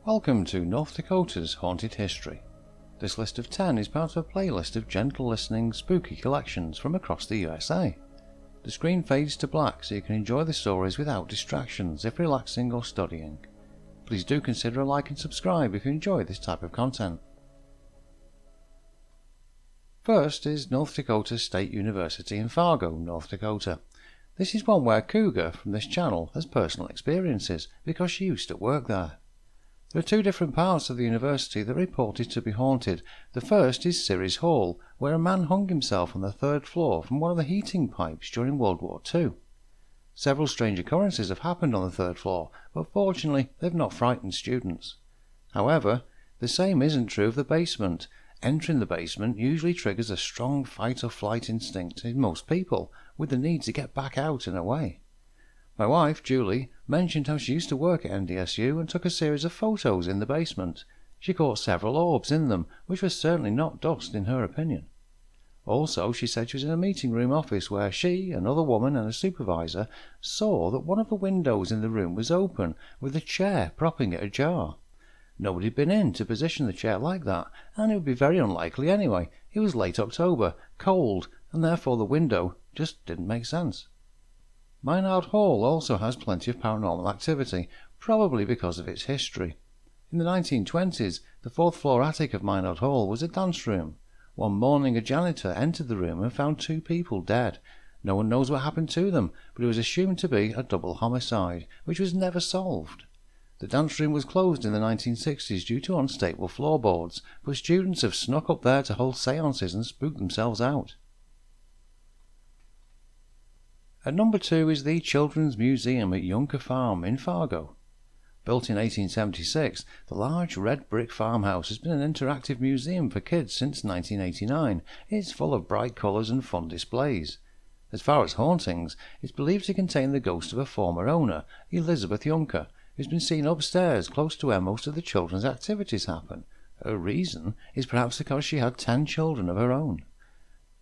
Welcome to North Dakota's Haunted History. This list of 10 is part of a playlist of gentle listening, spooky collections from across the USA. The screen fades to black so you can enjoy the stories without distractions if relaxing or studying. Please do consider a like and subscribe if you enjoy this type of content. First is North Dakota State University in Fargo, North Dakota. This is one where Cougar from this channel has personal experiences because she used to work there. There are two different parts of the university that are reported to be haunted. The first is Ceres Hall, where a man hung himself on the third floor from one of the heating pipes during World War II. Several strange occurrences have happened on the third floor, but fortunately they've not frightened students. However, the same isn't true of the basement. Entering the basement usually triggers a strong fight or flight instinct in most people, with the need to get back out and away. My wife, Julie, mentioned how she used to work at NDSU and took a series of photos in the basement. She caught several orbs in them, which was certainly not dust in her opinion. Also, she said she was in a meeting room office where she, another woman and a supervisor saw that one of the windows in the room was open, with a chair propping it ajar. Nobody had been in to position the chair like that, and it would be very unlikely anyway. It was late October, cold, and therefore the window just didn't make sense. Minard Hall also has plenty of paranormal activity, probably because of its history. In the 1920s, the fourth floor attic of Minard Hall was a dance room. One morning a janitor entered the room and found two people dead. No one knows what happened to them, but it was assumed to be a double homicide, which was never solved. The dance room was closed in the 1960s due to unstable floorboards, but students have snuck up there to hold seances and spook themselves out. At number 2 is the Children's Museum at Yunker Farm in Fargo. Built in 1876, the large red brick farmhouse has been an interactive museum for kids since 1989. It's full of bright colours and fun displays. As far as hauntings, it's believed to contain the ghost of a former owner, Elizabeth Yunker, who's been seen upstairs close to where most of the children's activities happen. Her reason is perhaps because she had 10 children of her own.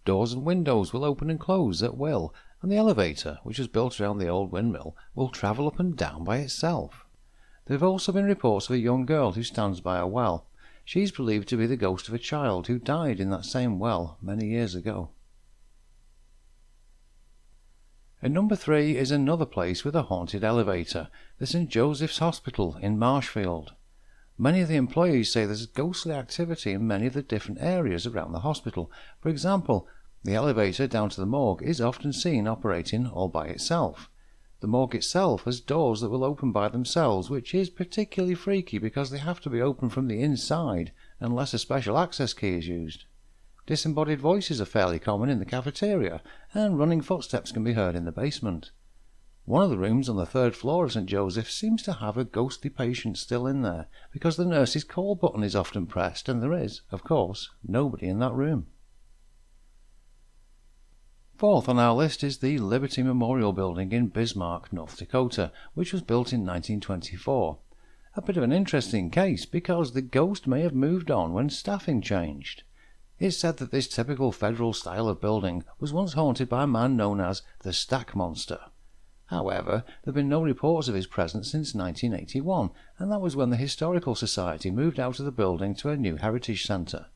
Doors and windows will open and close at will, and the elevator, which was built around the old windmill, will travel up and down by itself. There have also been reports of a young girl who stands by a well. She's believed to be the ghost of a child who died in that same well many years ago. At number 3 is another place with a haunted elevator, the St. Joseph's Hospital in Marshfield. Many of the employees say there's ghostly activity in many of the different areas around the hospital. For example, the elevator down to the morgue is often seen operating all by itself. The morgue itself has doors that will open by themselves, which is particularly freaky because they have to be opened from the inside unless a special access key is used. Disembodied voices are fairly common in the cafeteria, and running footsteps can be heard in the basement. One of the rooms on the third floor of St. Joseph's seems to have a ghostly patient still in there because the nurse's call button is often pressed and there is, of course, nobody in that room. Fourth on our list is the Liberty Memorial Building in Bismarck, North Dakota, which was built in 1924. A bit of an interesting case because the ghost may have moved on when staffing changed. It's said that this typical federal style of building was once haunted by a man known as the Stack Monster. However, there have been no reports of his presence since 1981, and that was when the Historical Society moved out of the building to a new heritage centre.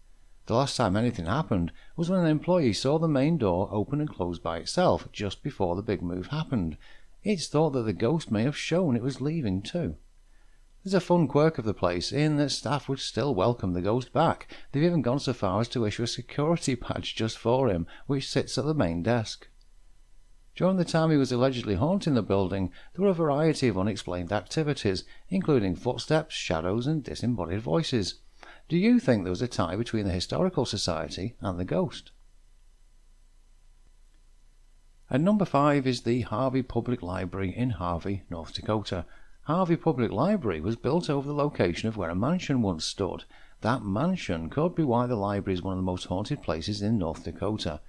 The last time anything happened was when an employee saw the main door open and close by itself just before the big move happened. It's thought that the ghost may have shown it was leaving too. There's a fun quirk of the place in that staff would still welcome the ghost back. They've even gone so far as to issue a security badge just for him, which sits at the main desk. During the time he was allegedly haunting the building, there were a variety of unexplained activities, including footsteps, shadows, and disembodied voices. Do you think there was a tie between the Historical Society and the ghost? At number 5 is the Harvey Public Library in Harvey, North Dakota. Harvey Public Library was built over the location of where a mansion once stood. That mansion could be why the library is one of the most haunted places in North Dakota.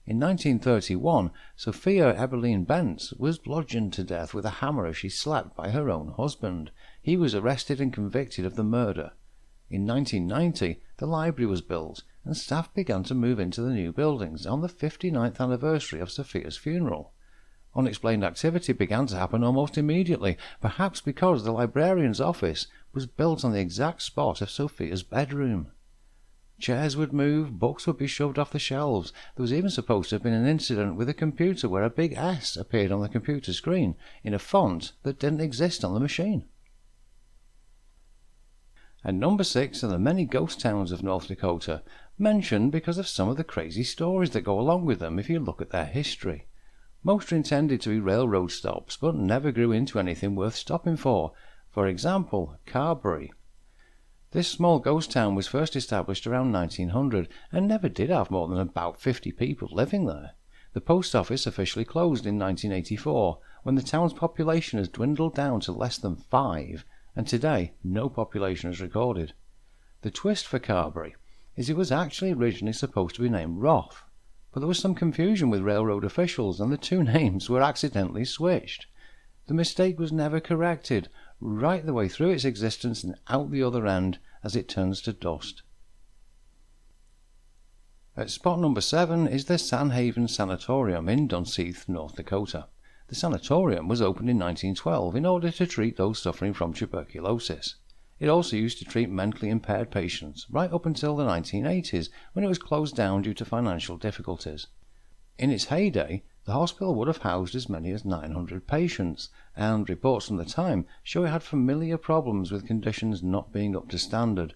In 1931, Sophia Eberline Bentz was bludgeoned to death with a hammer as she slept by her own husband. He was arrested and convicted of the murder. In 1990, the library was built, and staff began to move into the new buildings on the 59th anniversary of Sophia's funeral. Unexplained activity began to happen almost immediately, perhaps because the librarian's office was built on the exact spot of Sophia's bedroom. Chairs would move, books would be shoved off the shelves. There was even supposed to have been an incident with a computer where a big S appeared on the computer screen in a font that didn't exist on the machine. And number 6 are the many ghost towns of North Dakota, mentioned because of some of the crazy stories that go along with them if you look at their history. Most are intended to be railroad stops, but never grew into anything worth stopping for. For example, Carberry. This small ghost town was first established around 1900 and never did have more than about 50 people living there. The post office officially closed in 1984 when the town's population has dwindled down to less than 5, and today no population is recorded. The twist for Carberry is it was actually originally supposed to be named Roth, but there was some confusion with railroad officials and the two names were accidentally switched. The mistake was never corrected, right the way through its existence and out the other end as it turns to dust. At spot number 7 is the Sanhaven Sanatorium in Dunseith, North Dakota. The sanatorium was opened in 1912 in order to treat those suffering from tuberculosis. It also used to treat mentally impaired patients right up until the 1980s when it was closed down due to financial difficulties. In its heyday, the hospital would have housed as many as 900 patients, and reports from the time show it had familiar problems with conditions not being up to standard.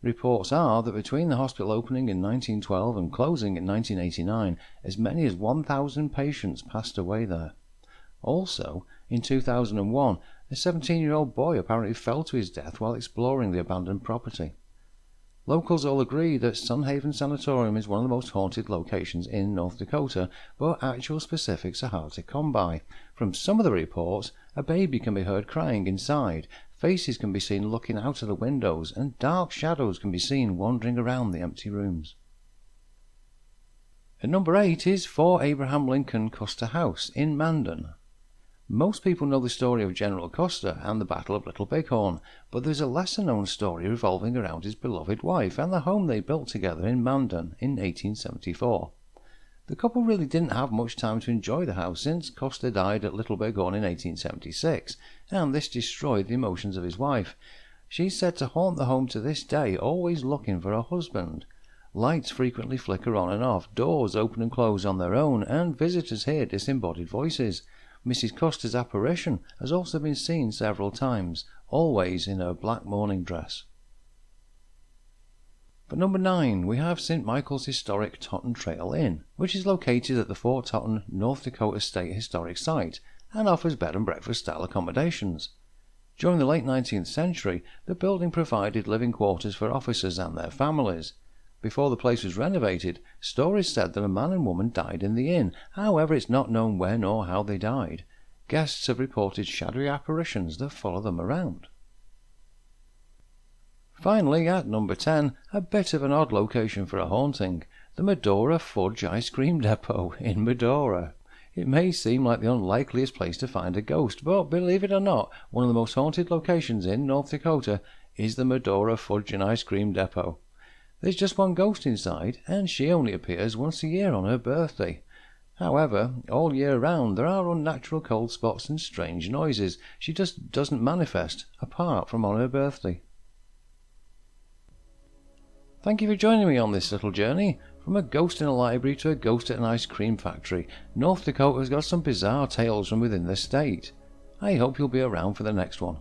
Reports are that between the hospital opening in 1912 and closing in 1989, as many as 1,000 patients passed away there. Also, in 2001, a 17-year-old boy apparently fell to his death while exploring the abandoned property. Locals all agree that Sanhaven Sanatorium is one of the most haunted locations in North Dakota, but actual specifics are hard to come by. From some of the reports, a baby can be heard crying inside, faces can be seen looking out of the windows, and dark shadows can be seen wandering around the empty rooms. At number 8 is 4 Abraham Lincoln Custer House in Mandan. Most people know the story of General Custer and the Battle of Little Bighorn, but there's a lesser-known story revolving around his beloved wife and the home they built together in Mandan in 1874. The couple really didn't have much time to enjoy the house since Custer died at Little Bighorn in 1876, and this destroyed the emotions of his wife. She's said to haunt the home to this day, always looking for her husband. Lights frequently flicker on and off, doors open and close on their own, and visitors hear disembodied voices. Mrs. Custer's apparition has also been seen several times, always in her black mourning dress. At number 9, we have St. Michael's Historic Totten Trail Inn, which is located at the Fort Totten, North Dakota State Historic Site and offers bed and breakfast style accommodations. During the late 19th century, the building provided living quarters for officers and their families. Before the place was renovated, stories said that a man and woman died in the inn. However, it's not known when or how they died. Guests have reported shadowy apparitions that follow them around. Finally, at number 10, a bit of an odd location for a haunting, the Medora Fudge Ice Cream Depot in Medora. It may seem like the unlikeliest place to find a ghost, but believe it or not, one of the most haunted locations in North Dakota is the Medora Fudge and Ice Cream Depot. There's just one ghost inside, and she only appears once a year on her birthday. However, all year round there are unnatural cold spots and strange noises. She just doesn't manifest, apart from on her birthday. Thank you for joining me on this little journey. From a ghost in a library to a ghost at an ice cream factory, North Dakota's got some bizarre tales from within the state. I hope you'll be around for the next one.